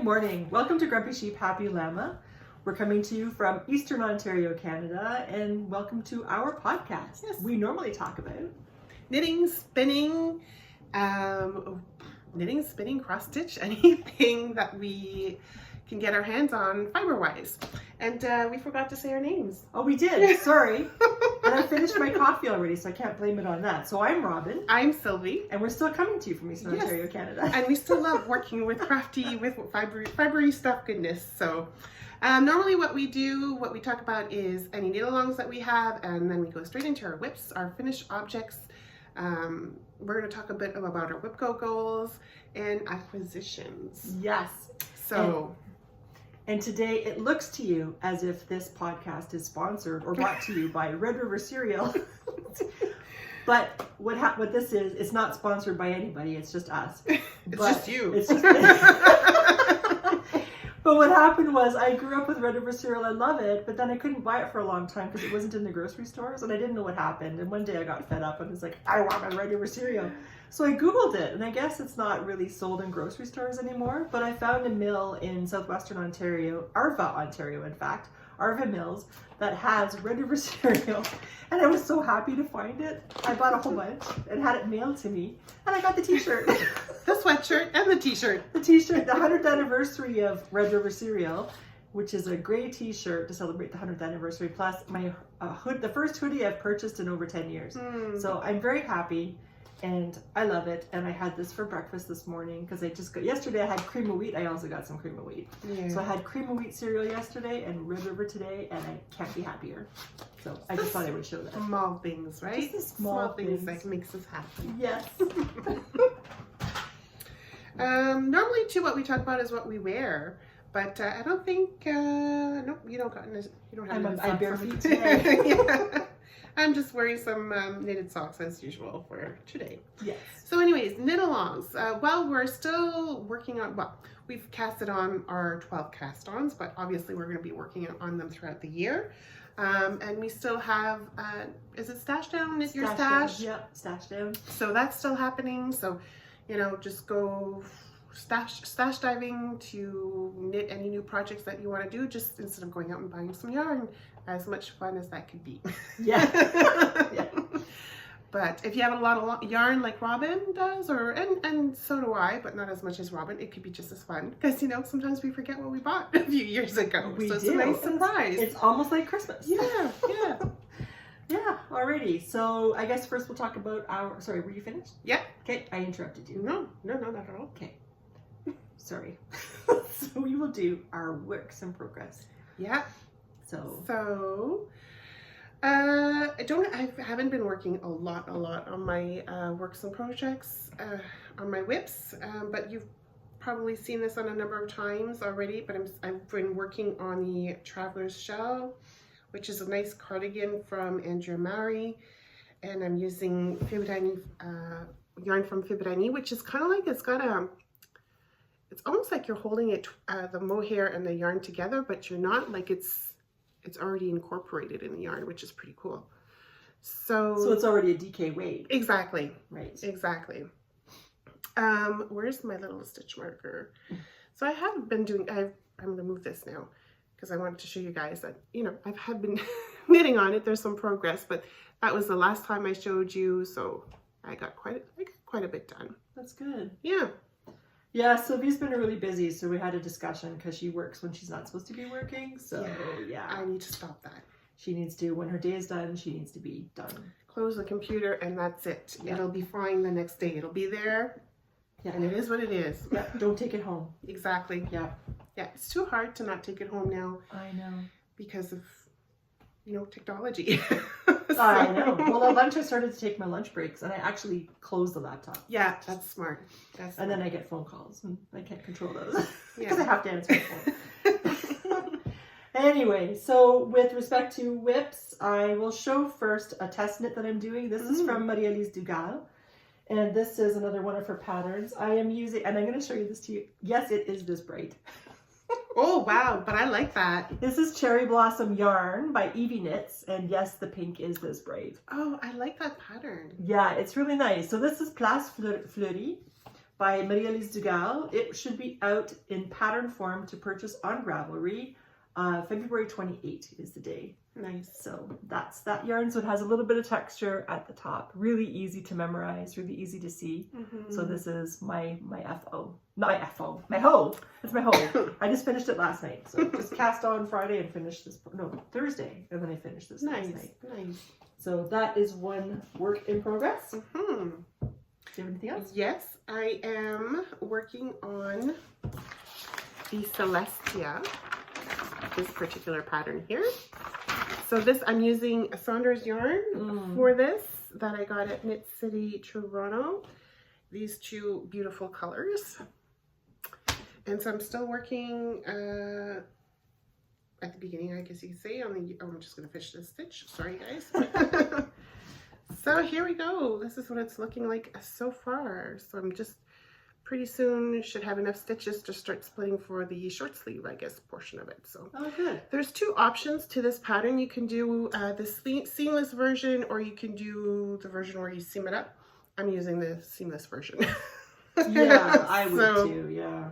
morning. Welcome to Grumpy Sheep, Happy Llama. We're coming to you from Eastern Ontario, Canada, and welcome to our podcast. Yes. We normally talk about knitting, spinning, cross stitch, anything that we can get our hands on fiber-wise. And we forgot to say our names. Oh, we did. Sorry. And I finished my coffee already, so I can't blame it on that. So I'm Robin. I'm Sylvie. And we're still coming to you from Eastern Ontario, Canada. And we still love working with crafty, with fibery stuff goodness. So normally what we talk about is any knit-alongs that we have, and then we go straight into our whips, our finished objects. We're going to talk a bit about our whip goals and acquisitions. Yes. So... And today it looks to you as if this podcast is sponsored or brought to you by Red River Cereal. But what this is, it's not sponsored by anybody, it's just us. It's just you. It's just But what happened was I grew up with Red River Cereal. I love it, but then I couldn't buy it for a long time because it wasn't in the grocery stores and I didn't know what happened. And one day I got fed up and was like, I want my Red River Cereal. So I Googled it, and I guess it's not really sold in grocery stores anymore, but I found a mill in southwestern Ontario, Arva, Ontario, in fact, Arva Mills, that has Red River Cereal, and I was so happy to find it. I bought a whole bunch and had it mailed to me, and I got the t-shirt. The sweatshirt and the t-shirt. The t-shirt, the 100th anniversary of Red River Cereal, which is a gray t-shirt to celebrate the 100th anniversary, plus my the first hoodie I've purchased in over 10 years. So I'm very happy. And I love it. And I had this for breakfast this morning because yesterday I had cream of wheat. I also got some cream of wheat. Yeah. So I had cream of wheat cereal yesterday and Red River today, and I can't be happier. So I just thought I would show that. Small things, right? Just the small things that makes us happy. Yes. Normally too, what we talk about is what we wear. But I don't think, no, you don't have I'm bare feet today. Yeah. I'm just wearing some knitted socks as usual for today. Yes. So anyways, knit-alongs. We're still working on, we've casted on our 12 cast-ons, but obviously we're going to be working on them throughout the year. And we still have, is it stash down? Is your stash? Yep, stash down. So that's still happening. So, just go stash diving to knit any new projects that you want to do, just instead of going out and buying some yarn. As much fun as that could be. Yeah. Yeah. But if you have a lot of yarn like Robin does, and so do I, but not as much as Robin, it could be just as fun. Because, sometimes we forget what we bought a few years ago. We so it's do. a nice surprise. It's almost like Christmas. Yeah, yeah. Yeah, alrighty. So I guess first we'll talk about sorry, were you finished? Yeah. Okay, I interrupted you. No, not at all. Okay. Sorry. So we will do our works in progress. Yeah. So I haven't been working a lot on my works and projects, on my whips, but you've probably seen this on a number of times already, but I've been working on the Traveler's Shell, which is a nice cardigan from Andrea Mowry, and I'm using yarn from fibre, which is kind of like, it's almost like you're holding it, the mohair and the yarn together, but you're not, like it's already incorporated in the yarn, which is pretty cool. So it's already a DK weight. Exactly. Right. Exactly. Where's my little stitch marker? So I have been doing, I'm going to move this now because I wanted to show you guys that, I've been knitting on it. There's some progress, but that was the last time I showed you. So I got quite a bit done. That's good. Yeah. Yeah, Sylvie's been really busy, so we had a discussion because she works when she's not supposed to be working. So yeah, I need to stop that. She needs to, when her day is done, she needs to be done. Close the computer and that's it. Yeah. It'll be fine the next day. It'll be there. Yeah. And it is what it is. Yeah. Don't take it home. Exactly. Yeah. Yeah. It's too hard to not take it home now. I know. Because of, technology. So. I know. Well, at lunch I started to take my lunch breaks and I actually closed the laptop. Yeah, that's smart. And then I get phone calls and I can't control those because I have to answer the phone. Anyway, so with respect to whips, I will show first a test knit that I'm doing. This is from Marie-Elyse Dugal. And this is another one of her patterns. I am using, and I'm going to show you this to you. Yes, it is this bright. Oh, wow. But I like that. This is Cherry Blossom Yarn by Evie Knits. And yes, the pink is this bright. Oh, I like that pattern. Yeah, it's really nice. So this is Fleury by Marie-Elyse Dugal. It should be out in pattern form to purchase on Ravelry. February 28th is the day. Nice. So that's that yarn. So it has a little bit of texture at the top. Really easy to memorize, really easy to see. So this is my FO. Not my FO, my hoe. It's my hoe. I just finished it last night. So just cast on Friday and finished this, no, Thursday. And then I finished this last night. Nice. So that is one work in progress. Do you have anything else? Yes, I am working on the Celista, this particular pattern here. So this, I'm using a Saunders yarn for this that I got at Knit City, Toronto. These two beautiful colors. And so I'm still working at the beginning, I guess you could say, on the, oh, I'm just going to finish this stitch. Sorry, guys. So here we go. This is what it's looking like so far. So I'm just pretty soon should have enough stitches to start splitting for the short sleeve, I guess, portion of it. So Good. There's two options to this pattern. You can do the seamless version, or you can do the version where you seam it up. I'm using the seamless version. Yeah, I would too, yeah.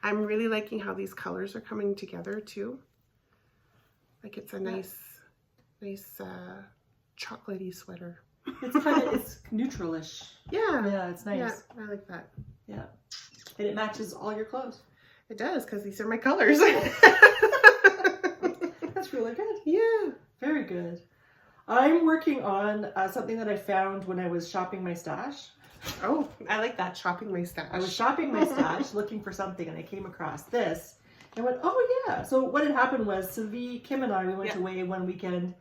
I'm really liking how these colors are coming together too. Like it's a nice chocolatey sweater. It's kind of, it's neutralish. Yeah. Yeah, it's nice. Yeah, I like that. Yeah. And it matches all your clothes. It does, because these are my colors. That's really good. Yeah. Very good. I'm working on something that I found when I was shopping my stash. Oh, I like that, shopping my stash. I was shopping my stash looking for something, and I came across this. I went, oh yeah. So what had happened was Sylvie, Kim and I, we went away one weekend.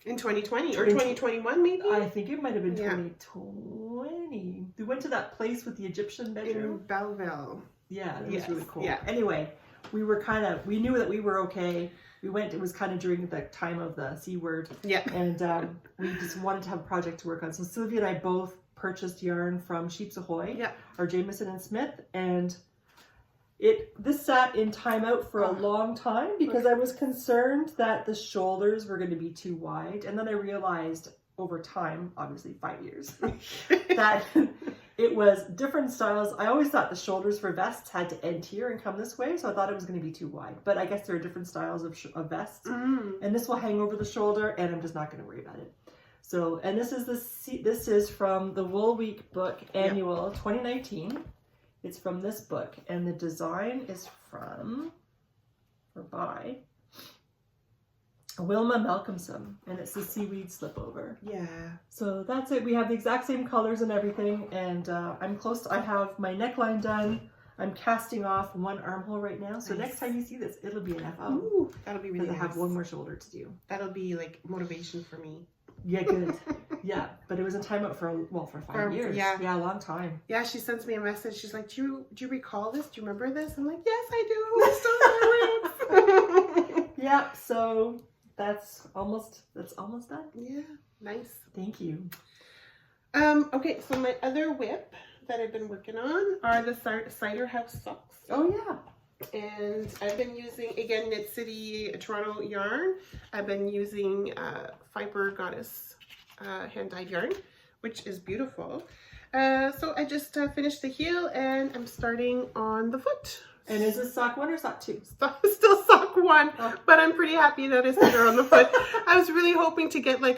In 2020 or 2021 maybe? I think it might have been 2020. We went to that place with the Egyptian bedroom. In Belleville. Yeah, it was really cool. Yeah. Anyway, we knew that we were okay. We went, it was kind of during the time of the C word. Yeah. And we just wanted to have a project to work on. So Sylvie and I both purchased yarn from Sheep's Ahoy, or Jameson and Smith, and this sat in timeout for a long time because I was concerned that the shoulders were going to be too wide, and then I realized over time, obviously 5 years, that it was different styles. I always thought the shoulders for vests had to end here and come this way, so I thought it was going to be too wide. But I guess there are different styles of vests, and this will hang over the shoulder, and I'm just not going to worry about it. So, and this is from the Wool Week book annual 2019. It's from this book, and the design is by Wilma Malcolmson, and it's the seaweed slipover. Yeah. So that's it. We have the exact same colors and everything, and I'm close to, I have my neckline done. I'm casting off one armhole right now, so next time you see this, it'll be an FO. Ooh, that'll be really nice. I have one more shoulder to do. That'll be like motivation for me. Yeah, good. Yeah, but it was in timeout for 5 years. Yeah, a long time. Yeah, she sends me a message. She's like, do you recall this? Do you remember this? I'm like, yes, I do. Yeah, so that's almost done. Yeah, nice. Thank you. Okay, so my other whip that I've been working on are the cider house socks. Oh yeah. And I've been using, again, Knit City, Toronto yarn. I've been using fibre goddess hand-dyed yarn, which is beautiful. So I just finished the heel, and I'm starting on the foot. And is this sock 1 or sock 2? Still sock 1, but I'm pretty happy that it's better on the foot. I was really hoping to get like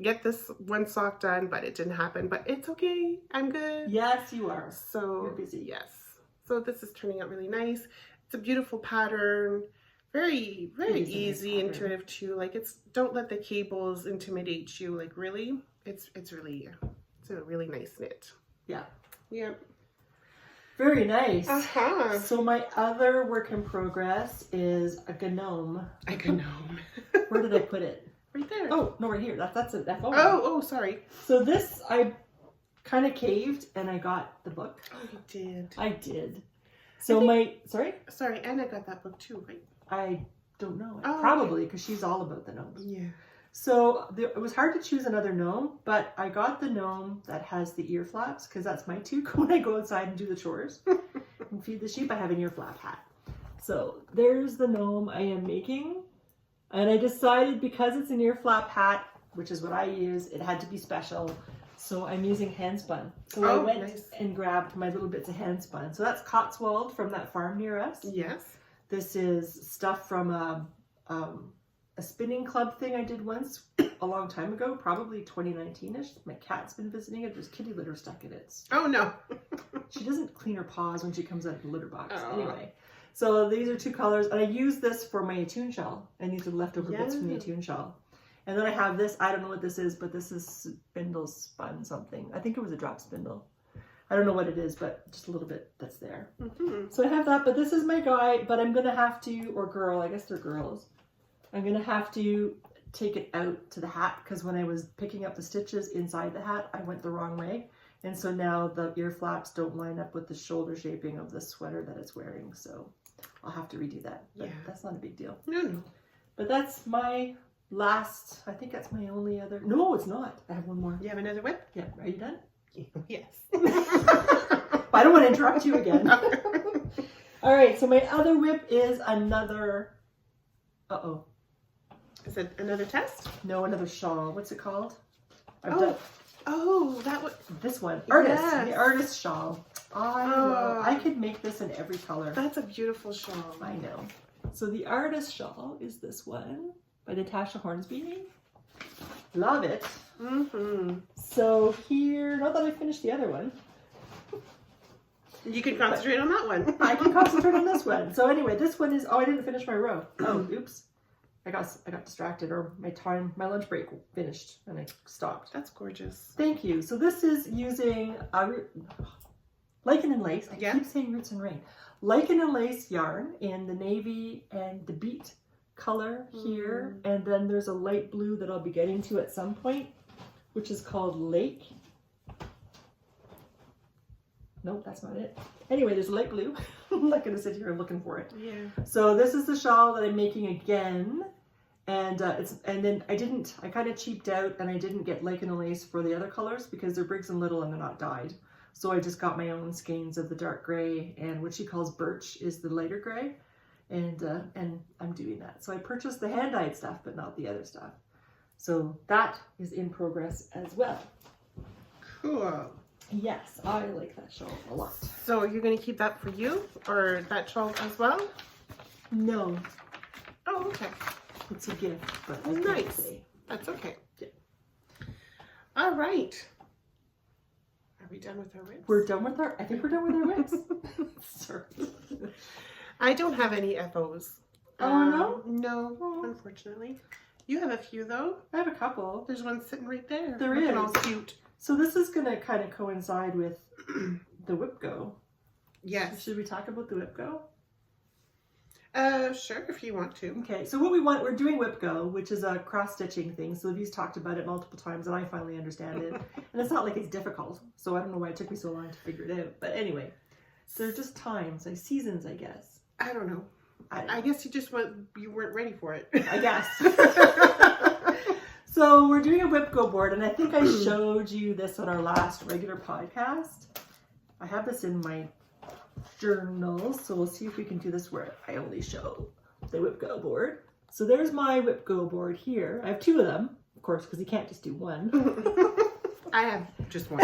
get this one sock done, but it didn't happen. But it's okay. I'm good. Yes, you are. So you're busy. Yes. So this is turning out really nice. It's a beautiful pattern. Very, very easy, intuitive too. Like don't let the cables intimidate you. Like really, it's a really nice knit. Yeah. Yeah. Very nice. So my other work in progress is a Gnome. A Gnome. Where did I put it? Right there. Oh, no, right here. That's it. Oh, sorry. So this, I kind of caved and I got the book. Oh, you did. I did. So Sorry, Anna got that book too, right? I don't know. Oh, probably, because she's all about the gnomes. Yeah. So it was hard to choose another gnome, but I got the gnome that has the ear flaps, because that's my toque when I go outside and do the chores and feed the sheep. I have an ear flap hat. So there's the gnome I am making, and I decided because it's an ear flap hat, which is what I use, it had to be special. So I'm using hand spun. So I went nice. and grabbed my little bits of hand spun. So that's Cotswold from that farm near us. Yes. This is stuff from a spinning club thing I did once a long time ago, probably 2019-ish. My cat's been visiting it. There's kitty litter stuck in it. Oh no. She doesn't clean her paws when she comes out of the litter box. Oh. Anyway, so these are 2 colors, and I use this for my attune shell, and these are leftover bits from the attune shell. And then I have this, I don't know what this is, but this is spindle spun something. I think it was a drop spindle. I don't know what it is, but just a little bit that's there. So I have that, but this is my guy, but I'm going to have to, or girl, I guess they're girls. I'm going to have to take it out to the hat, because when I was picking up the stitches inside the hat, I went the wrong way. And so now the ear flaps don't line up with the shoulder shaping of the sweater that it's wearing. So I'll have to redo that. But that's not a big deal. No. But that's my last, I think that's my only other, no, it's not. I have one more. You have another whip? Yeah, are you done? Yes. I don't want to interrupt you again. All right, so my other whip is another, uh-oh. Is it another test? No, another shawl. What's it called? That one. This one. Artist. Yes. The artist shawl. I could make this in every color. That's a beautiful shawl. I know. So the artist shawl is this one by Natasha Hornsby. Love it. So here, not that I finished the other one. You can concentrate on that one. I can concentrate on this one. So anyway, this one is, I didn't finish my row. Oh, oops. I got distracted, or my lunch break finished and I stopped. That's gorgeous. Thank you. So this is using lichen and lace. I keep saying roots and rain. Lichen and lace yarn in the navy and the beet color here. And then there's a light blue that I'll be getting to at some point, which is called Lake. Nope, that's not it. Anyway, there's light blue. I'm not going to sit here looking for it. Yeah. So this is the shawl that I'm making again. And then I kind of cheaped out and I didn't get lichen and lace for the other colors because they're Briggs and Little and they're not dyed. So I just got my own skeins of the dark gray, and what she calls birch is the lighter gray. And I'm doing that. So I purchased the hand dyed stuff, but not the other stuff. So that is in progress as well. Cool. Yes, I like that shawl a lot. So you're going to keep that for you, or that shawl as well? No. Oh, okay. It's a gift, but I Nice. can't say. That's okay. Yeah. All right. Are we done with our whips? We're done with I think we're done with our whips. Sorry. I don't have any FOs. Oh, no? No, Oh. unfortunately. You have a few, though. I have a couple. There's one sitting right there. There looking is. all cute. So this is going to kind of coincide with the whip go. Yes. Should we talk about the whip go? Sure, if you want to. Okay, so what we're doing whip go, which is a cross stitching thing. Sylvie's talked about it multiple times and I finally understand it. And it's not like it's difficult. So I don't know why it took me so long to figure it out. But anyway, so they're just times, like seasons, I guess. I don't know. I guess you weren't ready for it. I guess. So we're doing a whip go board, and I think I showed you this on our last regular podcast. I have this in my journal, so we'll see if we can do this where I only show the whip go board. So there's my whip go board here. I have 2 of them, of course, because you can't just do one. I have just one.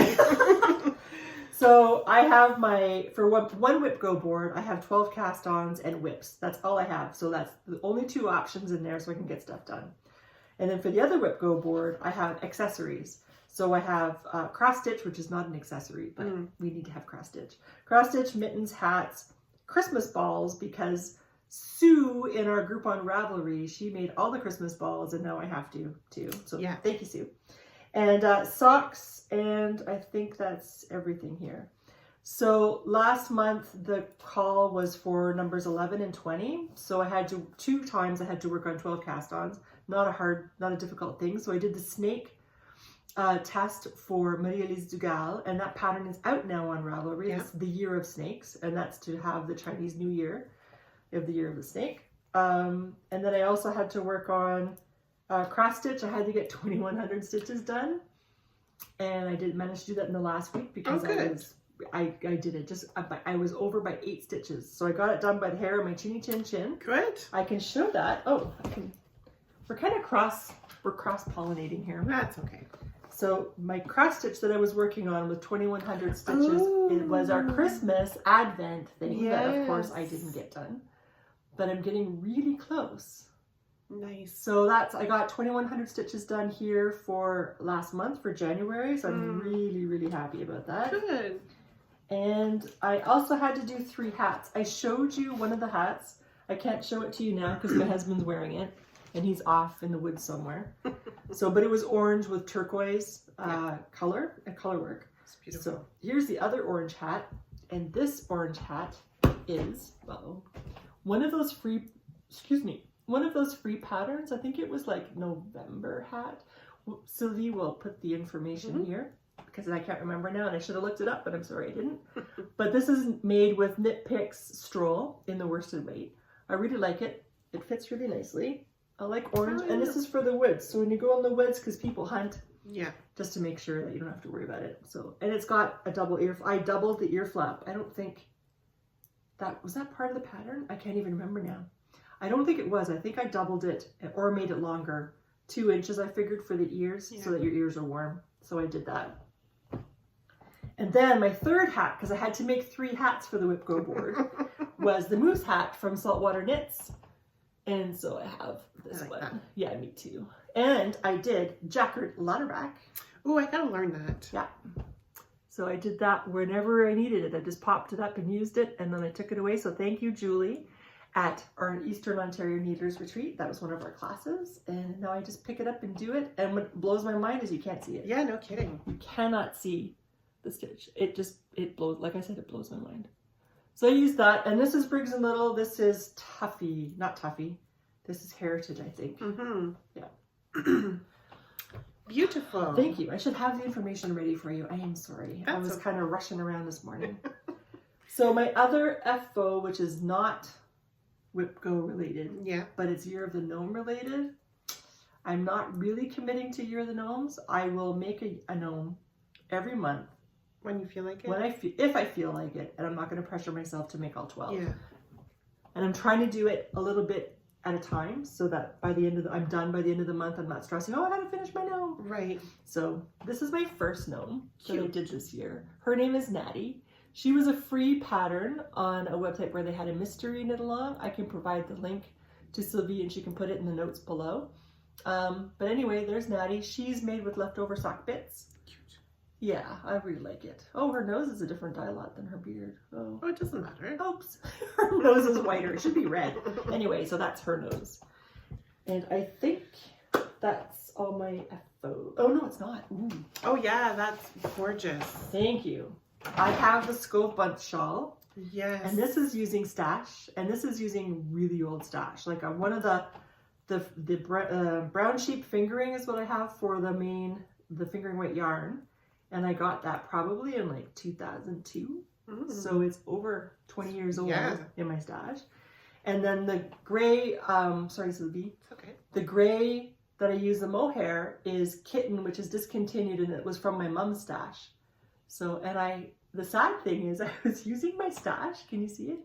So I have for one whip go board, I have 12 cast-ons and whips. That's all I have. So that's the only 2 options in there so I can get stuff done. And then for the other whip go board, I have accessories. So I have cross stitch, which is not an accessory, but we need to have cross stitch. Cross stitch, mittens, hats, Christmas balls, because Sue in our group on Ravelry, she made all the Christmas balls, and now I have to too. So yeah. Thank you, Sue. And socks, and I think that's everything here. So last month, the call was for numbers 11 and 20. So I had to, 2 times I had to work on 12 cast-ons. Not a difficult thing. So I did the snake test for Marie-Elyse Dugal, and that pattern is out now on Ravelry. It's the Year of Snakes, and that's to have the Chinese New Year of the Year of the Snake. And then I also had to work on cross stitch. I had to get 2,100 stitches done, and I did manage to do that in the last week because I did it. I was over by 8 stitches, so I got it done by the hair of my chinny chin chin. Good. I can show that. Oh, I can. We're kind of cross pollinating here. That's okay. So my cross stitch that I was working on with 2100 stitches, it was our Oh. Christmas Advent thing that of course I Yes. didn't get done. But I'm getting really close. Nice. So I got 2100 stitches done here for last month for January. So I'm really, really happy about that. Good. And I also had to do 3 hats. I showed you one of the hats. I can't show it to you now because my husband's wearing it and he's off in the woods somewhere. But it was orange with turquoise color work. It's beautiful. So here's the other orange hat. And this orange hat is, one of those free patterns. I think it was like November hat. Sylvie will put the information here because I can't remember now and I should have looked it up, but I'm sorry I didn't. But this is made with Knit Picks Stroll in the worsted weight. I really like it. It fits really nicely. I like orange, and this is for the woods. So when you go in the woods, because people hunt, just to make sure that you don't have to worry about it. So, and it's got a double ear. I doubled the ear flap. I don't think was that part of the pattern. I can't even remember now. I don't think it was. I think I doubled it or made it longer. 2 inches I figured for the ears so that your ears are warm. So I did that. And then my third hat, because I had to make 3 hats for the Whip Go board, was the moose hat from Saltwater Knits. And so I have this one. That. Yeah, me too. And I did jacquard ladderback. Oh, I gotta learn that. Yeah. So I did that whenever I needed it. I just popped it up and used it, and then I took it away. So thank you, Julie, at our Eastern Ontario Kneaders Retreat. That was one of our classes. And now I just pick it up and do it. And what blows my mind is you can't see it. Yeah, no kidding. You cannot see the stitch. It blows, like I said, it blows my mind. So I used that, and this is Briggs & Little. This is Tuffy, not Tuffy. This is Heritage, I think. Yeah. Beautiful. Thank you. I should have the information ready for you. I am sorry. That's I was okay. kind of rushing around this morning. So my other FO, which is not Whip Go related, but it's Year of the Gnome related, I'm not really committing to Year of the Gnomes. I will make a gnome every month. When you feel like it? If I feel like it, and I'm not going to pressure myself to make all 12. Yeah. And I'm trying to do it a little bit at a time so that by the end of I'm done by the end of the month. I'm not stressing, I gotta finish my gnome. Right. So this is my first gnome that I did this year. Her name is Gnatty. She was a free pattern on a website where they had a mystery knit along. I can provide the link to Sylvie and she can put it in the notes below. But anyway, there's Gnatty. She's made with leftover sock bits. Yeah, I really like it. Oh, her nose is a different dye lot than her beard. Oh, it doesn't matter. Oops. Her nose is whiter. It should be red. Anyway, so that's her nose. And I think that's all my FO. Oh, no, it's not. Ooh. Oh, yeah, that's gorgeous. Thank you. I have the Scove Bunch shawl. Yes. And this is using stash. And this is using really old stash. Like one of the brown sheep fingering is what I have for the fingering weight yarn. And I got that probably in like 2002. So it's over 20 years old in my stash. And then the gray, sorry, Sylvie. It's okay. The gray that I use the mohair is Kitten, which is discontinued, and it was from my mom's stash. So, and the sad thing is I was using my stash. Can you see it?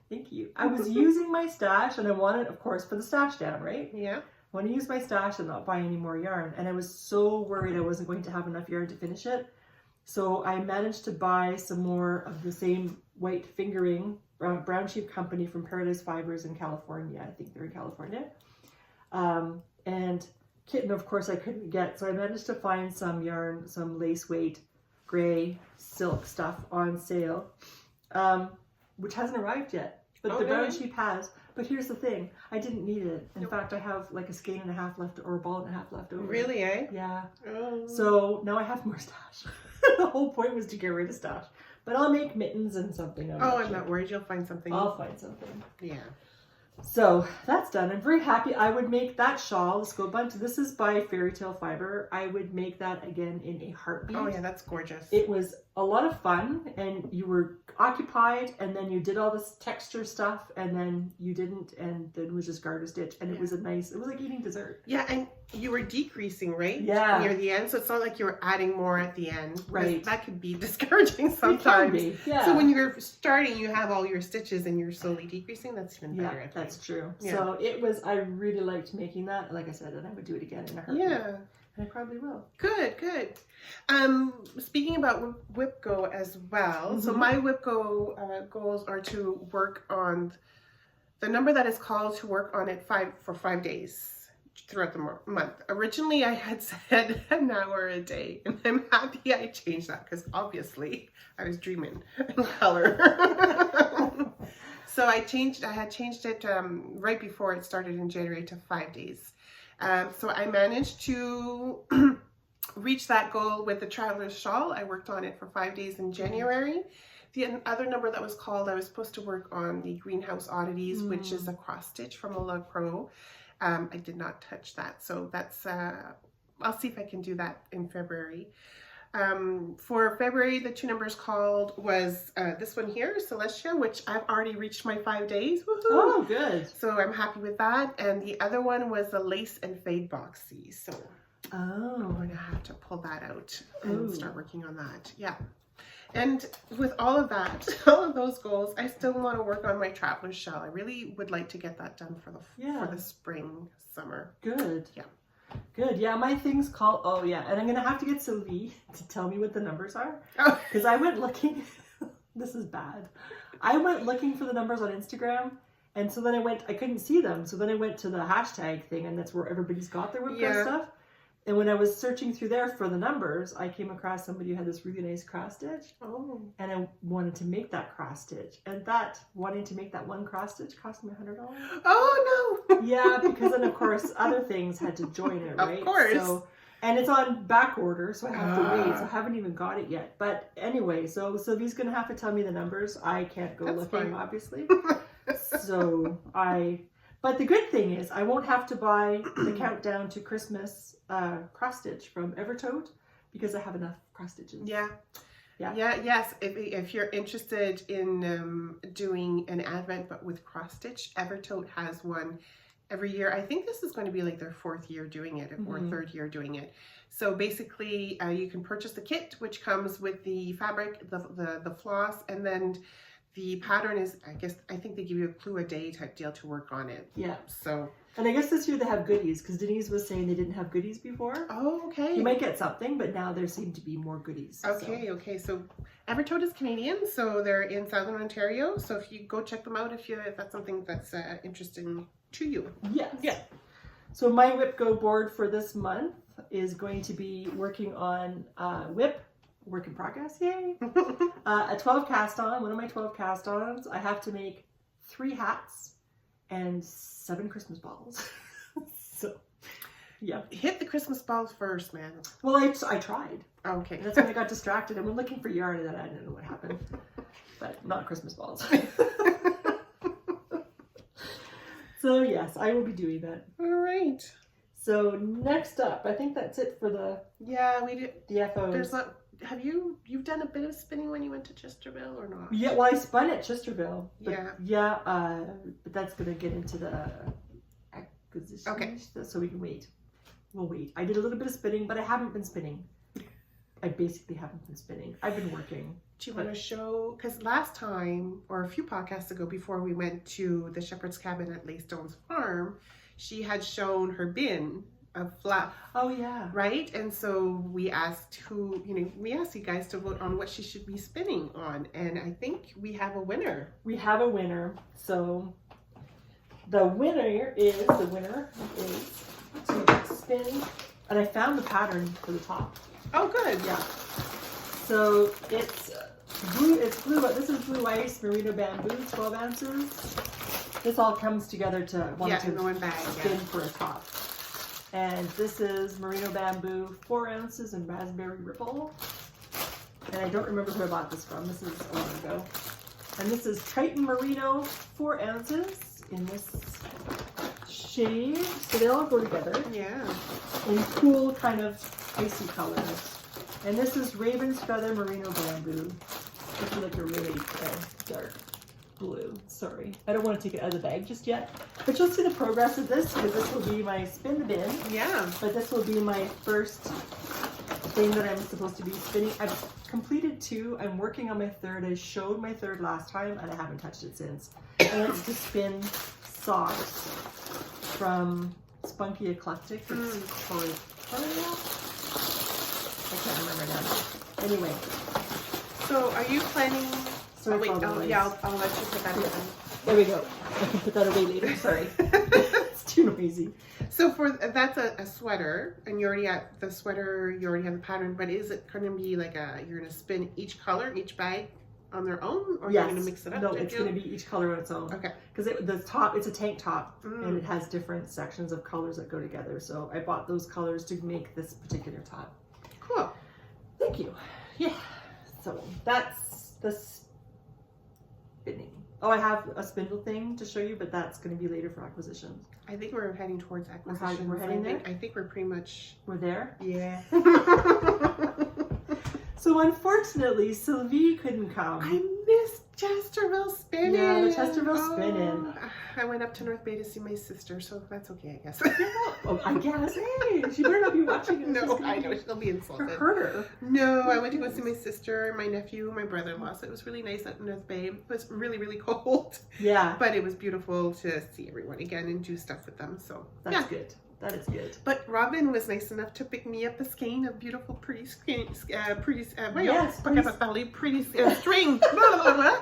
Thank you. I was using my stash, and I wanted, of course, for the stash down, right? Yeah. I want to use my stash and not buy any more yarn. And I was so worried I wasn't going to have enough yarn to finish it. So I managed to buy some more of the same white fingering brown sheep company from Paradise Fibers in California. I think they're in California. And Kitten, of course, I couldn't get. So I managed to find some yarn, some lace weight, gray silk stuff on sale, which hasn't arrived yet. But the brown sheep has. But here's the thing, I didn't need it. In fact, I have like a skein and a half left, or a ball and a half left over. Really, eh? Yeah. Oh. So now I have more stash. The whole point was to get rid of stash. But I'll make mittens and something. I'm not worried. You'll find something. I'll find something. Yeah. So that's done. I'm very happy. I would make that shawl, the Scove Bunch. This is by Fairy Tale Fiber. I would make that again in a heartbeat. Oh yeah, that's gorgeous. It was a lot of fun, and you were occupied, and then you did all this texture stuff, and then you didn't, and then it was just garter stitch, and it was it was like eating dessert. Yeah, and you were decreasing, right? Yeah. Near the end, so it's not like you were adding more at the end. Right. That could be discouraging sometimes. It can be, yeah. So when you're starting, you have all your stitches and you're slowly decreasing. That's even better. I think. That's true. Yeah. So it was, I really liked making that, like I said, and I would do it again in a heartbeat. Yeah. I probably will. Good, good. Speaking about Whip Go as well, so my Whip Go goals are to work on the number that is called to work on it for 5 days throughout the month. Originally, I had said an hour a day, and I'm happy I changed that because obviously I was dreaming in color. So I had changed it right before it started in January to 5 days. So I managed to reach that goal with the Traveler's Shawl. I worked on it for 5 days in January. The other number that was called, I was supposed to work on the Greenhouse Oddities, which is a cross stitch from a lug pro. I did not touch that. So that's, I'll see if I can do that in February. For February, the 2 numbers called was this one here, Celista, which I've already reached my 5 days. Woohoo! Oh, good. So I'm happy with that. And the other one was the Lace and Fade Boxy. So I'm going to have to pull that out and start working on that. Yeah. And with all of that, all of those goals, I still want to work on my Traveler's Shell. I really would like to get that done for the spring, summer. Good. Yeah. Good. Yeah, my thing's called, and I'm going to have to get Sylvie to tell me what the numbers are. Oh. Because I went looking, this is bad. I went looking for the numbers on Instagram, and so then I couldn't see them. So then I went to the hashtag thing, and that's where everybody's got their WebGo stuff. And when I was searching through there for the numbers, I came across somebody who had this really nice cross stitch. Oh. And I wanted to make that cross stitch. And wanting to make that one cross stitch cost me $100. Oh, no. Yeah, because then, of course, other things had to join it, right? Of course. So, and it's on back order, so I have to wait. So I haven't even got it yet. But anyway, so Sylvie's going to have to tell me the numbers. I can't go looking, obviously. But the good thing is I won't have to buy the Countdown to Christmas cross stitch from Evertote because I have enough cross stitches. Yeah. Yes. If you're interested in doing an Advent but with cross stitch, Evertote has one every year. I think this is going to be like their 4th year doing it or 3rd year doing it. So basically, you can purchase the kit, which comes with the fabric, the floss, and then the pattern is, I think they give you a clue a day type deal to work on it. Yeah. So. And I guess this year they have goodies, because Denise was saying they didn't have goodies before. Oh, okay. You might get something, but now there seem to be more goodies. Okay. So Evertote is Canadian, so they're in Southern Ontario. So if you go check them out, if that's something that's interesting to you. Yes. Yeah. So my Whip Go board for this month is going to be working on Whip. Work in progress, yay! A 12 cast on, one of my 12 cast ons. I have to make 3 hats and 7 Christmas balls. So, yeah. Hit the Christmas balls first, man. Well, I tried. Okay. That's when I got distracted. I went looking for yarn and then I didn't know what happened. But not Christmas balls. So, yes, I will be doing that. All right. So, next up, I think that's it for the... Yeah, we did. The FOs. There's not... You've done a bit of spinning when you went to Chesterville or not? Yeah, well, I spun at Chesterville. But yeah. But that's going to get into the acquisition. Okay. So we can wait. We'll wait. I did a little bit of spinning, but I haven't been spinning. I basically haven't been spinning. I've been working. Do you want to show, because last time, or a few podcasts ago, before we went to the Shepherd's Cabin at Laystone's farm, she had shown her bin of fluff. Oh yeah. Right? And so we asked you guys to vote on what she should be spinning on. And I think we have a winner. We have a winner. So the winner is to spin, and I found the pattern for the top. Oh good. Yeah. So it's blue, this is Blue Ice Merino Bamboo, 12 ounces. This all comes together to in one bag, spin for a top. And this is Merino Bamboo, 4 ounces, and Raspberry Ripple. And I don't remember who I bought this from. This is a while ago. And this is Triton Merino, 4 ounces in this shade. So they all go together. Yeah. In cool kind of icy colors. And this is Raven's Feather Merino Bamboo. Which is like a really dark blue. Sorry. I don't want to take it out of the bag just yet. But you'll see the progress of this, because this will be my spin the bin. Yeah. But this will be my first thing that I'm supposed to be spinning. I've completed 2. I'm working on my 3rd. I showed my 3rd last time and I haven't touched it since. And it's to spin socks from Spunky Eclectic. It's Coria. can't remember now. Anyway. So are you planning? Sorry Oh, wait, for all the yeah, noise. I'll let you put that in. There we go. I can put that away later. Sorry. It's too noisy. So that's a sweater, and you already have the sweater, you already have the pattern, but is it going to be like you're going to spin each color, each bag on their own, or you're going to mix it up? No, it's going to be each color on its own. Okay. Because the top, it's a tank top, and it has different sections of colors that go together. So I bought those colors to make this particular top. Cool. Thank you. Yeah. So that's the spinning. Oh, I have a spindle thing to show you, but that's going to be later for acquisitions. I think we're heading towards acquisition. We're heading there? I think we're pretty much... We're there? Yeah. So unfortunately, Sylvie couldn't come. I missed Chesterville spinning. Yeah, the Chesterville spinning. I went up to North Bay to see my sister, so that's okay, I guess. Oh, I guess. Hey, she better not be watching it. No, I know, she'll be insulted. Hurt her. No, I went to go see my sister, my nephew, my brother-in-law, so it was really nice up in North Bay. It was really, really cold. Yeah. But it was beautiful to see everyone again and do stuff with them, so That's good. That is good. But Robin was nice enough to pick me up a skein of beautiful, pretty skein, pretty string. Blah, blah, blah.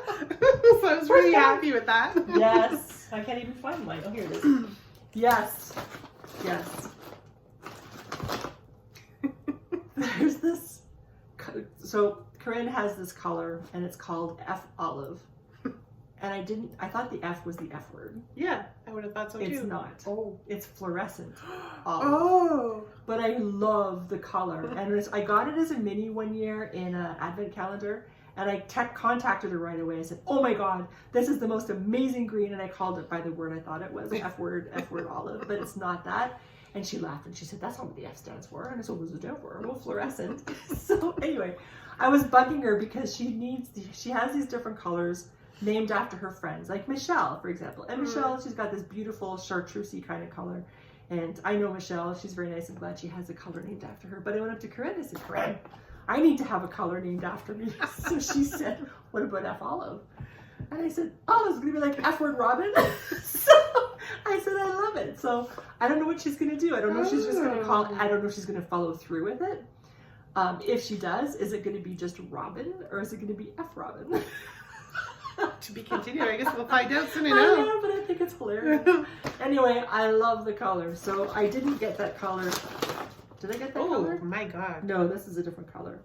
So I was really happy with that. Yes. I can't even find mine. Oh, here it is. Yes. Yes. There's this. So Corinne has this color, and it's called F olive. And I thought the F was the F word. Yeah, I would have thought so too. It's not. Oh. It's fluorescent olive. Oh. But I love the color. And I got it as a mini one year in an advent calendar. And I contacted her right away. I said, oh my God, this is the most amazing green. And I called it by the word I thought it was, F word olive. But it's not that. And she laughed and she said, that's not what the F stands for. And I said, what does it stand for? Well, fluorescent. So anyway, I was bugging her because she has these different colors named after her friends, like Michelle, for example. And Michelle, she's got this beautiful chartreusey kind of color. And I know Michelle, she's very nice and glad she has a color named after her. But I went up to Corinne and I said, Corinne, I need to have a color named after me. So she said, what about F olive? And I said, oh, it's going to be like F word Robin. So I said, I love it. So I don't know what she's going to do. I don't know if she's just going to I don't know if she's going to follow through with it. If she does, is it going to be just Robin or is it going to be F Robin? To be continued. I guess we'll find out soon I enough. know, but I think it's hilarious. Anyway, I love the color. So I didn't get that color. Did I get that color? Oh my God. No, this is a different color.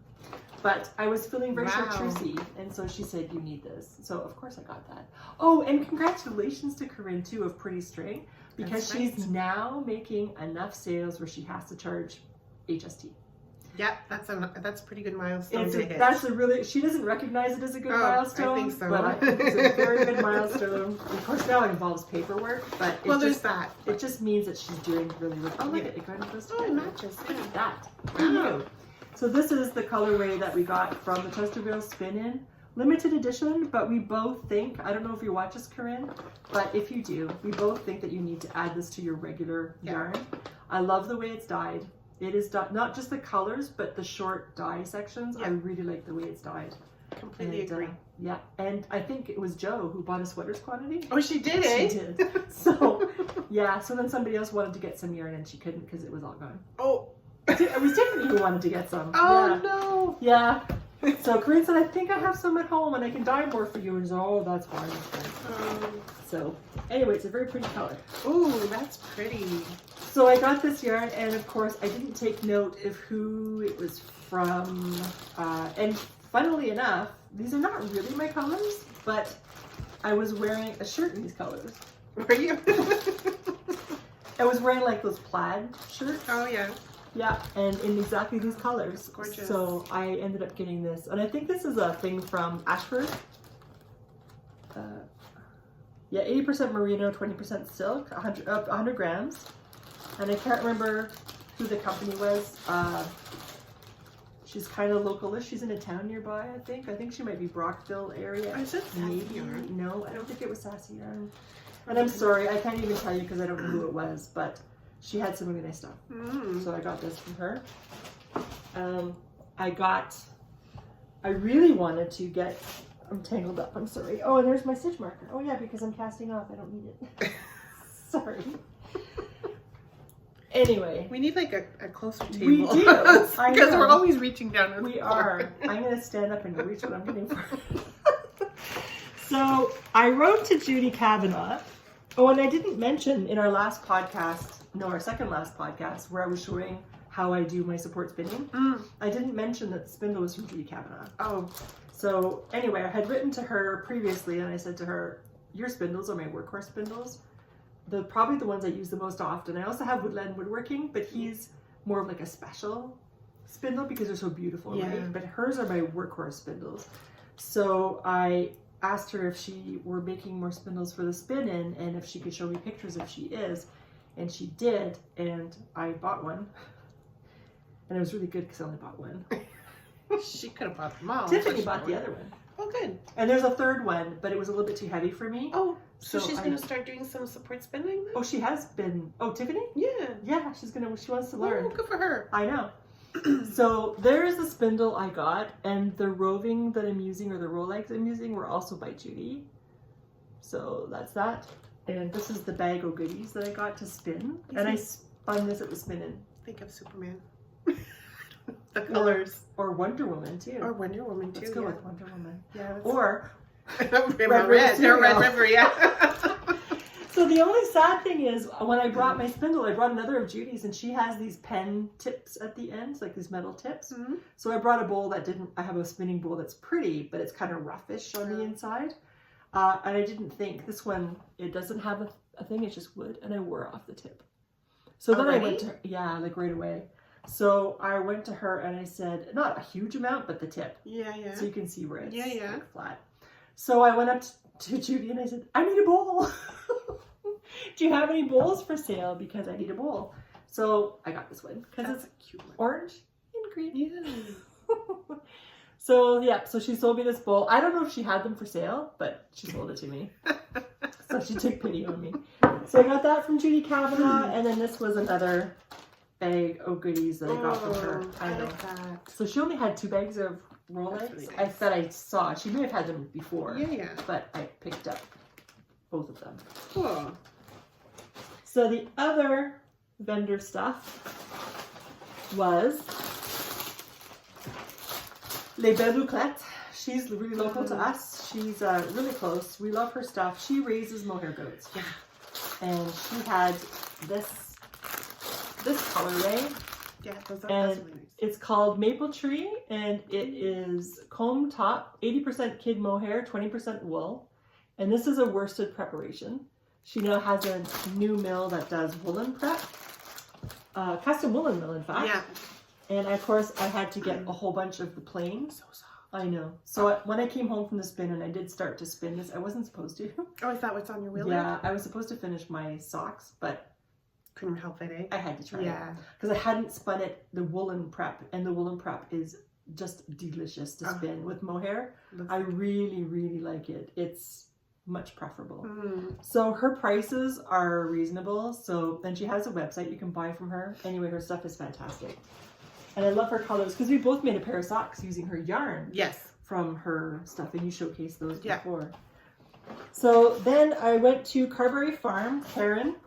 But I was feeling very Wow. chartreusey, and so she said, you need this. So of course I got that. Oh, and congratulations to Corinne too of Pretty String, because That's she's right. now making enough sales where she has to charge HST. Yeah, that's a pretty good milestone to hit. That's a really, she doesn't recognize it as a good milestone. I think so. But I think it's a very good milestone. Of course, now it involves paperwork, but Well, it there's just, that. it just means that she's doing really, really Oh, look look at it. Kind of goes Oh, it together. matches. Look Yeah. at that. Wow. So this is the colorway that we got from the Chesterville Spin-In. Limited edition, but we both think, I don't know if you watch this, Corinne, but if you do, we both think that you need to add this to your regular yarn. I love the way it's dyed. It is not just the colors, but the short dye sections. Yeah. I really like the way it's dyed. Completely And, agree. Yeah, and I think it was Jo who bought a sweaters quantity. Oh, she did, eh? She did. So, yeah, so then somebody else wanted to get some yarn and she couldn't because it was all gone. Oh. It was Tiffany who wanted to get some. Oh, Yeah. no. Yeah. So Corinne said, I think I have some at home and I can dye more for you. And I said, oh, that's fine. That's fine. So anyway, it's a very pretty color. Oh, that's pretty. So I got this yarn, and of course I didn't take note of who it was from. And funnily enough, these are not really my colors, but I was wearing a shirt in these colors. Were you? I was wearing like those plaid shirts. Oh, yeah. Yeah, and in exactly these colors. Gorgeous. So I ended up getting this. And I think this is a thing from Ashford. Yeah, 80% merino, 20% silk, 100 grams. And I can't remember who the company was. She's kind of localish. She's in a town nearby, I think. I think she might be Brockville area. Is it Maybe. Sassy Yarn? No, I don't think it was Sassy Yarn. And I'm sorry, I can't even tell you because I don't know who it was, but she had some really nice stuff. Mm. So I got this from her. I really wanted to get, I'm tangled up, I'm sorry. Oh, and there's my stitch marker. Oh yeah, because I'm casting off, I don't need it. Sorry. Anyway. We need like a closer table. We do. Because we're always reaching down. We are. I'm going to stand up and reach what I'm getting for. So I wrote to Judy Kavanaugh. Oh, and I didn't mention in our last podcast, no, our second last podcast, where I was showing how I do my support spinning. I didn't mention that the spindle was from Judy Kavanaugh. Oh. So anyway, I had written to her previously and I said to her, your spindles are my workhorse spindles. Probably the ones I use the most often. I also have Woodland Woodworking, but he's more of like a special spindle because they're so beautiful, right? But hers are my workhorse spindles. So I asked her if she were making more spindles for the spin-in and if she could show me pictures if she is. And she did, and I bought one. And it was really good because I only bought one. She could have bought them all. Tiffany bought the other one. Oh, good. And there's a third one, but it was a little bit too heavy for me. Oh, so she's going to start doing some support spinning then? Oh, she has been. Oh, Tiffany? Yeah. Yeah, she wants to learn. Oh, good for her. I know. So there's the spindle I got, and the roving that I'm using, or the Rolex I'm using, were also by Judy. So that's that. And this is the bag of goodies that I got to spin. And I spun this at the spin-in. Think of Superman. The colors. Or Wonder Woman too. Or Wonder Woman too. Let's go with Wonder Woman. Yeah. Or Red River, yeah. So the only sad thing is when I brought my spindle, I brought another of Judy's, and she has these pen tips at the end, like these metal tips. Mm-hmm. So I brought a bowl I have a spinning bowl that's pretty, but it's kind of roughish on the inside. And I didn't think this one, it doesn't have a thing, it's just wood, and I wore off the tip. So then I went to her, like right away. So I went to her and I said, not a huge amount, but the tip. Yeah. So you can see where it's like flat. So I went up to Judy and I said, I need a bowl. Do you have any bowls for sale? Because I need a bowl. So I got this one because it's a cute one. Orange and green. Yeah. So she sold me this bowl. I don't know if she had them for sale, but she sold it to me. So she took pity on me. So I got that from Judy Kavanaugh, and then this was another bag of goodies that I got from her. I know. Like that. So she only had 2 bags of Rolex. Really nice. I said I saw. She may have had them before. Yeah. But I picked up both of them. Cool. So the other vendor stuff was Les Belles Bouclettes. She's really local to us. She's really close. We love her stuff. She raises mohair goats. Yeah. And she had this colorway. Yeah, those are And really nice. it's called Maple Tree, and it is comb top, 80% kid mohair, 20% wool. And this is a worsted preparation. She now has a new mill that does woolen prep. Custom woolen mill, in fact. Yeah. And of course, I had to get a whole bunch of the plain. So soft. I know. So when I came home from the spin and I did start to spin this, I wasn't supposed to. Oh, is that what's on your wheel? Yeah, I was supposed to finish my socks, but couldn't help it, eh? I had to try Yeah. it. Because I hadn't spun it, the woolen prep, and the woolen prep is just delicious to spin with mohair. I really, really like it. It's much preferable. So her prices are reasonable. So then she has a website you can buy from her. Anyway, her stuff is fantastic. And I love her colors because we both made a pair of socks using her yarn. Yes. From her stuff, and you showcased those Yeah. before. So then I went to Carberry Farm. Karen,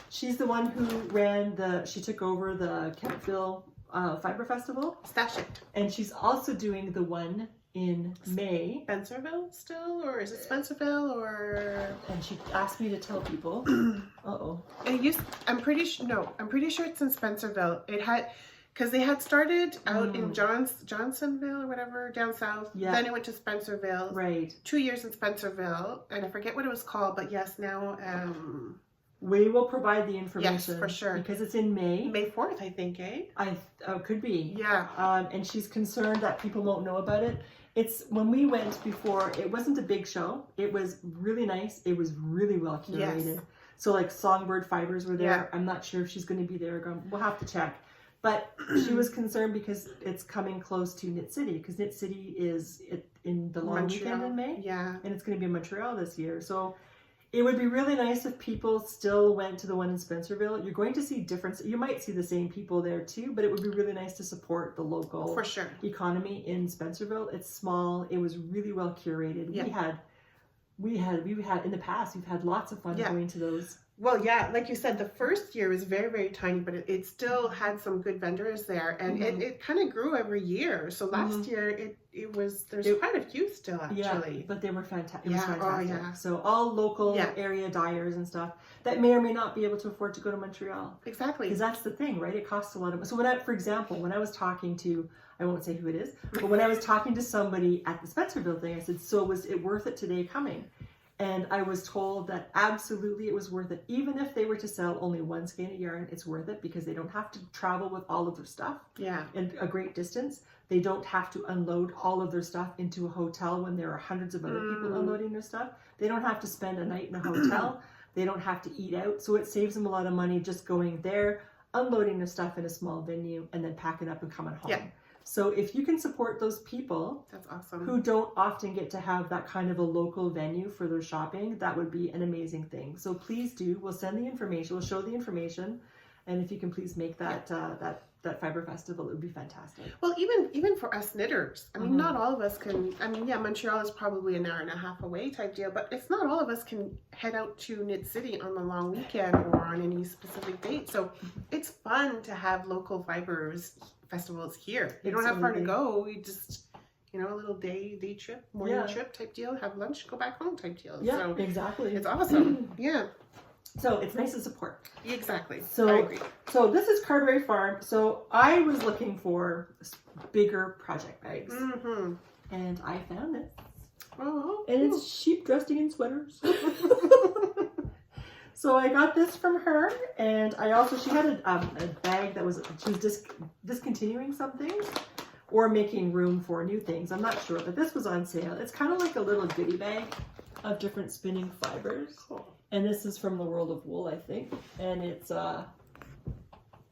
she's the one who she took over the Kentville Fibre Festival. Stash it. And she's also doing the one in May. Spencerville still, or is it Spencerville, or? And she asked me to tell people. I'm pretty sure it's in Spencerville. It had, because they had started out in Johnsonville or whatever down south. Yeah. Then it went to Spencerville. Right. 2 years in Spencerville, and I forget what it was called, but yes, now we will provide the information. Yes, for sure. Because it's in May. May 4th, I think, eh? Could be. Yeah. And she's concerned that people won't know about it. When we went before, it wasn't a big show. It was really nice. It was really well curated. Yes. So like Songbird Fibers were there. Yeah. I'm not sure if she's going to be there. We'll have to check. But she was concerned because it's coming close to Knit City, because Knit City is in the long weekend in May. Yeah. And it's going to be in Montreal this year. So it would be really nice if people still went to the one in Spencerville. You're going to see difference. You might see the same people there too, but it would be really nice to support the local for sure economy in Spencerville. It's small. It was really well curated. Yeah. We had in the past, we've had lots of fun going to those. Well, yeah, like you said, the first year was very, very tiny, but it still had some good vendors there, and it kind of grew every year. So last year, there's quite a few still, actually. Yeah, but they were fantastic. It was Yeah, fantastic. oh, yeah. So all local area dyers and stuff that may or may not be able to afford to go to Montreal. Exactly. Because that's the thing, right? It costs a lot of money. So for example, when I was talking to, I won't say who it is, but when I was talking to somebody at the Spencerville thing, I said, so was it worth it today coming? And I was told that absolutely it was worth it. Even if they were to sell only one skein of yarn, it's worth it because they don't have to travel with all of their stuff in a great distance. They don't have to unload all of their stuff into a hotel when there are hundreds of other people unloading their stuff. They don't have to spend a night in a hotel. They don't have to eat out. So it saves them a lot of money just going there, unloading their stuff in a small venue, and then packing up and coming home. Yeah. So if you can support those people, that's awesome, who don't often get to have that kind of a local venue for their shopping, that would be an amazing thing. So please do. We'll send the information. We'll show the information, and if you can please make that that fiber festival, it would be fantastic. Well, even for us knitters, I mean, not all of us can. I mean, yeah, Montreal is probably an hour and a half away type deal, but it's not all of us can head out to Knit City on the long weekend or on any specific date. So it's fun to have local fibers festivals here. You don't have far to go. You just, a little day trip, morning trip type deal, have lunch, go back home type deal. Yeah, so exactly. It's awesome. Yeah. So it's nice to support. Exactly. So I agree. So this is Carberry Farm. So I was looking for bigger project bags. And I found this. Oh. And it's sheep dressed in sweaters. So I got this from her, and she had a bag that she was discontinuing some things or making room for new things. I'm not sure, but this was on sale. It's kind of like a little goodie bag of different spinning fibers. Cool. And this is from the World of Wool, I think. And it's, I'm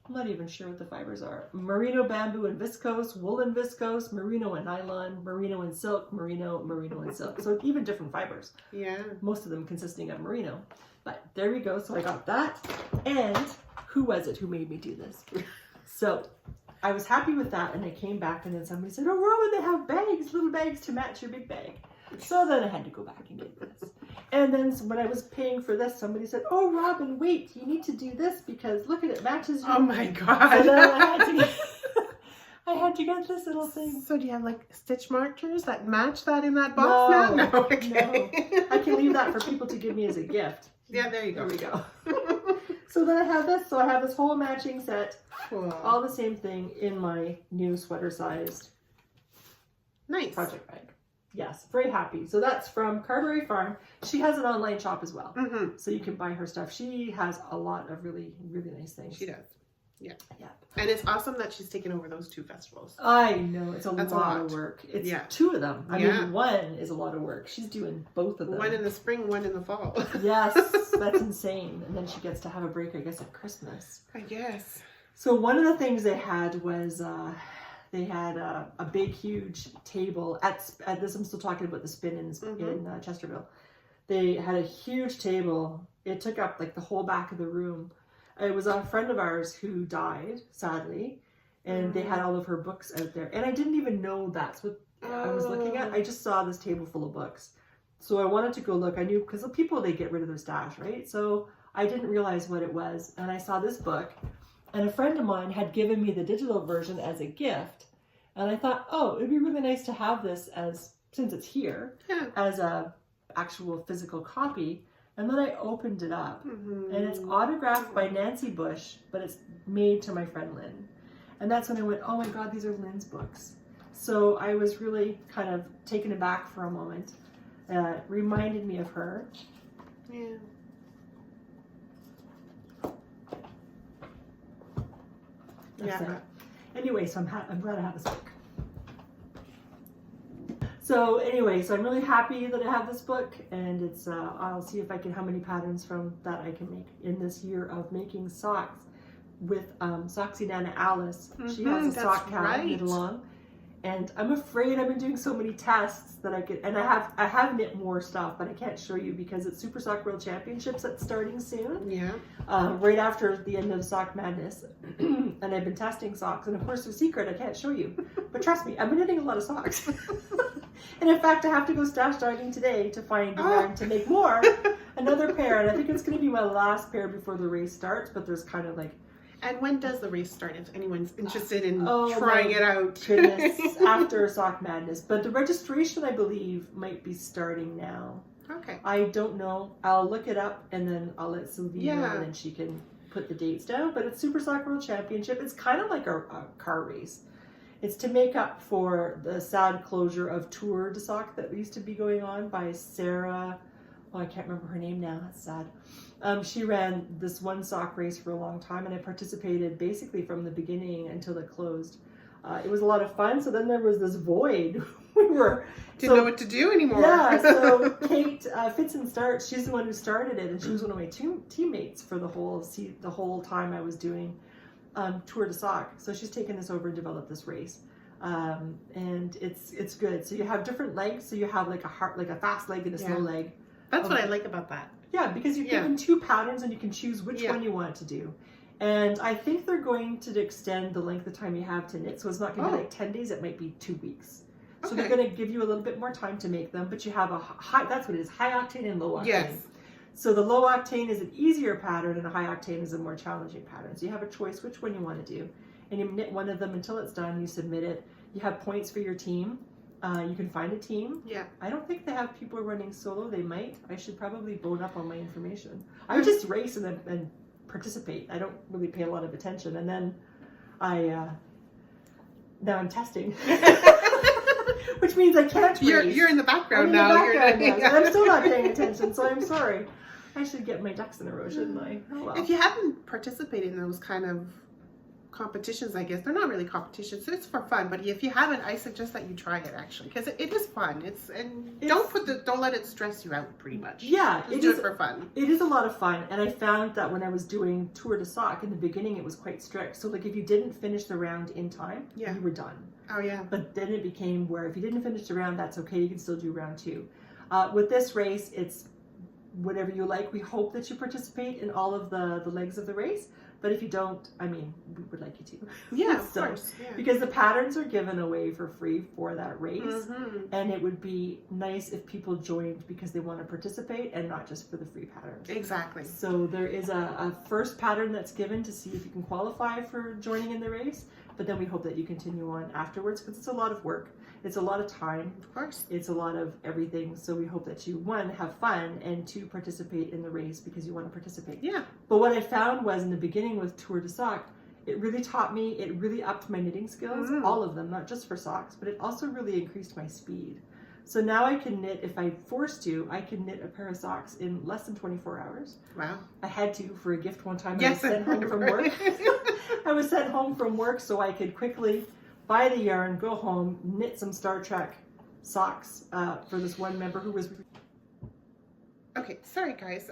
not even sure what the fibers are. Merino, bamboo, and viscose, wool and viscose, merino and nylon, merino and silk, merino and silk. So even different fibers. Yeah. Most of them consisting of merino. But there we go. So I got that. And who was it who made me do this? So I was happy with that. And I came back and then somebody said, oh, Robin, they have bags, little bags to match your big bag. So then I had to go back and get this. And then when I was paying for this, somebody said, oh, Robin, wait, you need to do this because look at it, matches your... Oh my God. So then I had to get this little thing. So do you have like stitch markers that match that in that box now? No, okay. No. I can leave that for people to give me as a gift. Yeah, there you go. There we go. So then I have this. So I have this whole matching set. Cool. All the same thing in my new sweater-sized project bag. Yes, very happy. So that's from Carberry Farm. She has an online shop as well. So you can buy her stuff. She has a lot of really, really nice things. She does. Yeah. Yeah. And it's awesome that she's taken over those two festivals. I know. It's a lot of work. It's two of them. I mean, one is a lot of work. She's doing both of them. One in the spring, one in the fall. Yes, that's insane. And then she gets to have a break, I guess, at Christmas. I guess. So one of the things they had was... they had a big, huge table at this. I'm still talking about the spin in Chesterville. They had a huge table. It took up like the whole back of the room. It was a friend of ours who died, sadly, and they had all of her books out there. And I didn't even know that's what I was looking at. I just saw this table full of books. So I wanted to go look. I knew because the people, they get rid of their stash, right? So I didn't realize what it was. And I saw this book. And a friend of mine had given me the digital version as a gift. And I thought, oh, it'd be really nice to have this since it's here, as a actual physical copy. And then I opened it up. And it's autographed by Nancy Bush, but it's made to my friend Lynn. And that's when I went, oh my God, these are Lynn's books. So I was really kind of taken aback for a moment. Reminded me of her. Yeah. Anyway, so I'm glad I have this book. So anyway, so I'm really happy that I have this book, and it's I'll see if I can how many patterns from that I can make in this year of making socks with Socksy Nana Alice. She has a sock cat knit along, and I'm afraid I've been doing so many tests that I could, and I have knit more stuff, but I can't show you because it's Super Sock World Championships that's starting soon. Yeah. Right after the end of Sock Madness, and I've been testing socks, and of course the secret I can't show you, but trust me, I've been knitting a lot of socks. And in fact, I have to go stash diving today to find yarn to make more. And another pair, and I think it's going to be my last pair before the race starts, but there's kind of like... And when does the race start, if anyone's interested in trying it out? Goodness, after Sock Madness. But the registration, I believe, might be starting now. Okay. I don't know. I'll look it up, and then I'll let Sylvie know, and then she can put the dates down. But it's Super Sock World Championship. It's kind of like a car race. It's to make up for the sad closure of Tour de Sock that used to be going on by Sarah. Oh, I can't remember her name now. That's sad. She ran this one sock race for a long time, and I participated basically from the beginning until it closed. It was a lot of fun. So then there was this void. Didn't know what to do anymore. Yeah, so Kate Fits and Starts, she's the one who started it, and she was one of my teammates for the whole time I was doing Tour de Sock. So she's taken this over and developed this race. And it's good. So you have different legs. So you have like a fast leg and a slow leg. That's what I like about that. Yeah, because you're given 2 patterns and you can choose which one you want to do. And I think they're going to extend the length of time you have to knit. So it's not going to be like 10 days, it might be 2 weeks. So they're going to give you a little bit more time to make them, but you have a high, that's what it is, high octane and low octane. Yes. So the low octane is an easier pattern and a high octane is a more challenging pattern. So you have a choice which one you want to do. And you knit one of them until it's done, you submit it. You have points for your team. You can find a team. Yeah. I don't think they have people running solo. They might. I should probably bone up on my information. I would just race and participate. I don't really pay a lot of attention. And then now I'm testing. Which means I can't race. You're in the background now. I'm still not paying attention, so I'm sorry. I should get my ducks in a row, shouldn't I? Oh, well. If you haven't participated in those kind of competitions, I guess they're not really competitions, so it's for fun. But if you haven't, I suggest that you try it actually, because it is fun. Don't let it stress you out. Pretty much. Yeah, just do it for fun. It is a lot of fun, and I found that when I was doing Tour de Sock in the beginning, it was quite strict. So like if you didn't finish the round in time, you were done. Oh yeah. But then it became where if you didn't finish the round, that's okay. You can still do round 2. With this race, it's whatever you like. We hope that you participate in all of the legs of the race. But if you don't, I mean, we would like you to. Yeah, of course. Yeah. Because the patterns are given away for free for that race. And it would be nice if people joined because they want to participate and not just for the free patterns. Exactly. So there is a first pattern that's given to see if you can qualify for joining in the race. But then we hope that you continue on afterwards because it's a lot of work. It's a lot of time. Of course. It's a lot of everything. So we hope that you, 1, have fun, and 2, participate in the race because you want to participate. Yeah. But what I found was in the beginning with Tour de Sock, it really taught me, it really upped my knitting skills, all of them, not just for socks, but it also really increased my speed. So now I can knit, if I'm forced to, I can knit a pair of socks in less than 24 hours. Wow. I had to for a gift one time. Yes, I was sent home from work. I was sent home from work so I could quickly buy the yarn, go home, knit some Star Trek socks for this one member who was... Okay, sorry guys.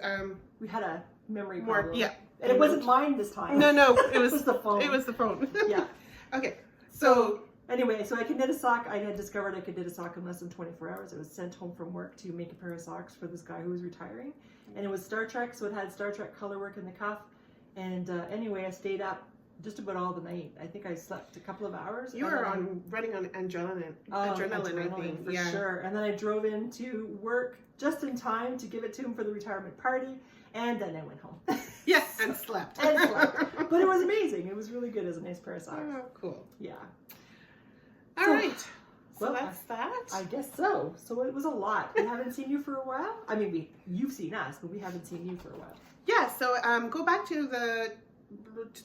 We had a memory problem. Yeah. And it wasn't mine this time. No, it was the phone. It was the phone. Yeah. Okay, so... Anyway, so I could knit a sock. I had discovered I could knit a sock in less than 24 hours. I was sent home from work to make a pair of socks for this guy who was retiring. And it was Star Trek, so it had Star Trek color work in the cuff. And anyway, I stayed up just about all the night. I think I slept a couple of hours. You were running on adrenaline, I think. For sure. And then I drove into work just in time to give it to him for the retirement party. And then I went home. Yes, and slept. But it was amazing. It was really good as a nice pair of socks. Oh, cool. Yeah. All right. So that's that? I guess so. So it was a lot. We haven't seen you for a while. I mean, you've seen us, but we haven't seen you for a while. Yeah, so go back to the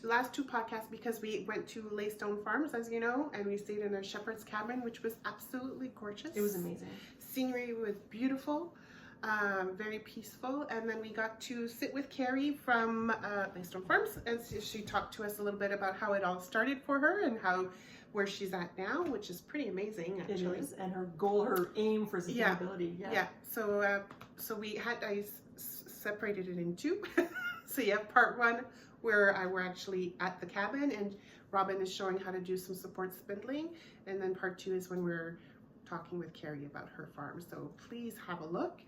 last 2 podcasts because we went to Laystone Farms, as you know, and we stayed in a shepherd's cabin, which was absolutely gorgeous. It was amazing. Scenery was beautiful, very peaceful, and then we got to sit with Carrie from Laystone Farms, and she talked to us a little bit about how it all started for her and where she's at now, which is pretty amazing, actually. It is, and her goal, her aim for sustainability. Yeah. So I separated it in 2. So you have part 1 where we're actually at the cabin and Robin is showing how to do some support spindling, and then part 2 is when we're talking with Carrie about her farm. So please have a look.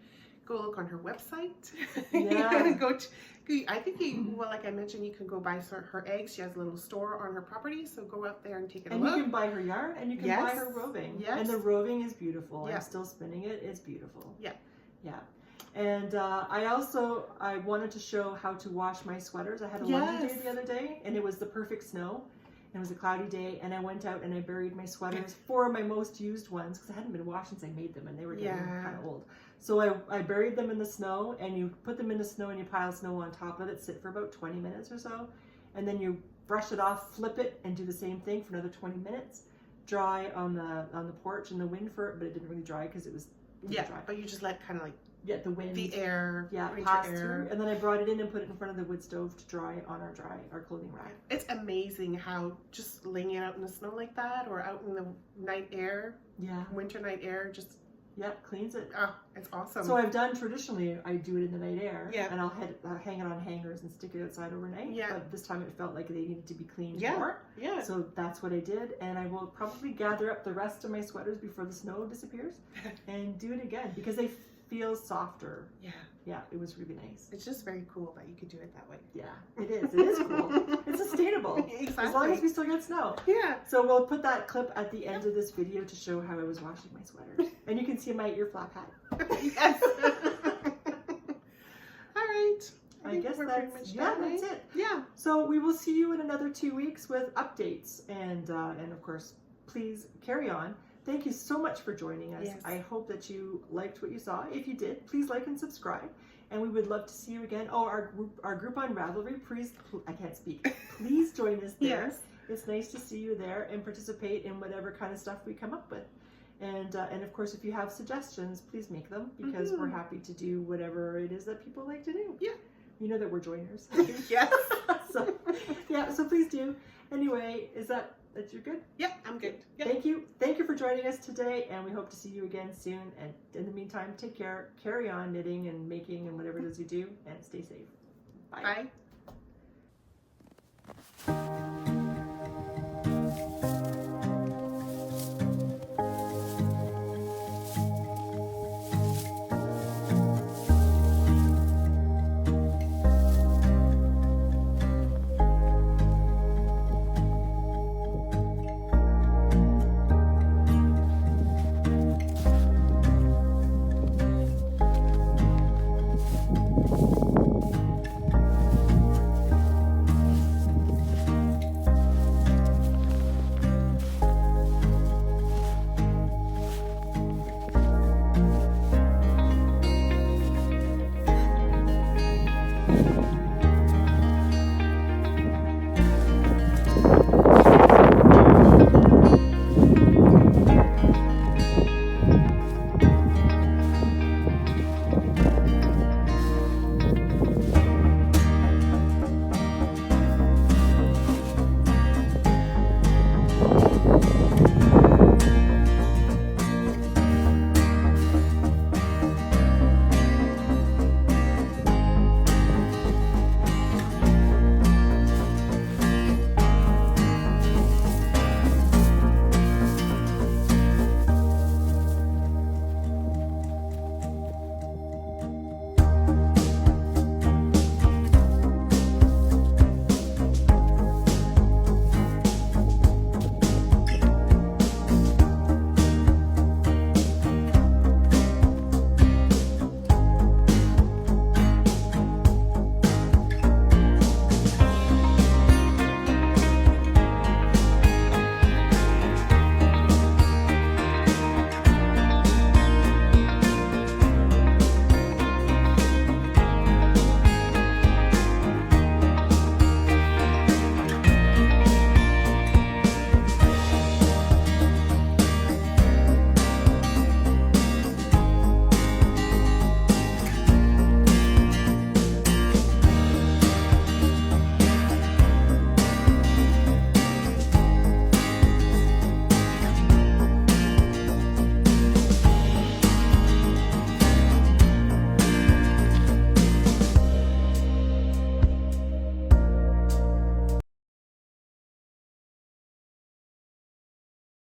Go look on her website. Yeah. I think like I mentioned, you can go buy her eggs. She has a little store on her property, so go out there and take a look. And you can buy her yarn, and you can buy her roving. Yes. And the roving is beautiful. Yeah. I'm still spinning it. It's beautiful. Yeah. Yeah. And I wanted to show how to wash my sweaters. I had a laundry day the other day, and it was the perfect snow. It was a cloudy day, and I went out and I buried my sweaters, 4 of my most used ones, because I hadn't been washed since I made them, and they were getting kind of old. So I buried them in the snow, and you put them in the snow, and you pile snow on top of it, sit for about 20 minutes or so, and then you brush it off, flip it, and do the same thing for another 20 minutes. Dry on the porch in the wind for it, but it didn't really dry because it was dry. But you just let kind of like the wind, the air, pass through, and then I brought it in and put it in front of the wood stove to dry on our clothing rack. It's amazing how just laying it out in the snow like that, or out in the night air, winter night air, just cleans it. Oh, it's awesome. So I've done traditionally, I do it in the night air, and I'll hang it on hangers and stick it outside overnight. But this time it felt like they needed to be cleaned more. So that's what I did, and I will probably gather up the rest of my sweaters before the snow disappears and do it again because they feel softer. Yeah, it was really nice. It's just very cool that you could do it that way. Yeah, it is. It is cool. It's sustainable. As long as we still get snow. Yeah. So we'll put that clip at the end of this video to show how I was washing my sweaters. And you can see my ear flap hat. Yes. All right. I guess that's it. Yeah. So we will see you in another 2 weeks with updates. And of course, please carry on. Thank you so much for joining us. Yes. I hope that you liked what you saw. If you did, please like and subscribe. And we would love to see you again. Oh, our group on Ravelry, please, I can't speak. Please join us there. Yes. It's nice to see you there and participate in whatever kind of stuff we come up with. And of course, if you have suggestions, please make them because we're happy to do whatever it is that people like to do. Yeah. You know that we're joiners. Yes. So please do. Anyway, is that you're good? Yep, I'm good. Yep. Thank you for joining us today, and we hope to see you again soon. And in the meantime, take care, carry on knitting and making and whatever it is you do, and stay safe. Bye. Bye.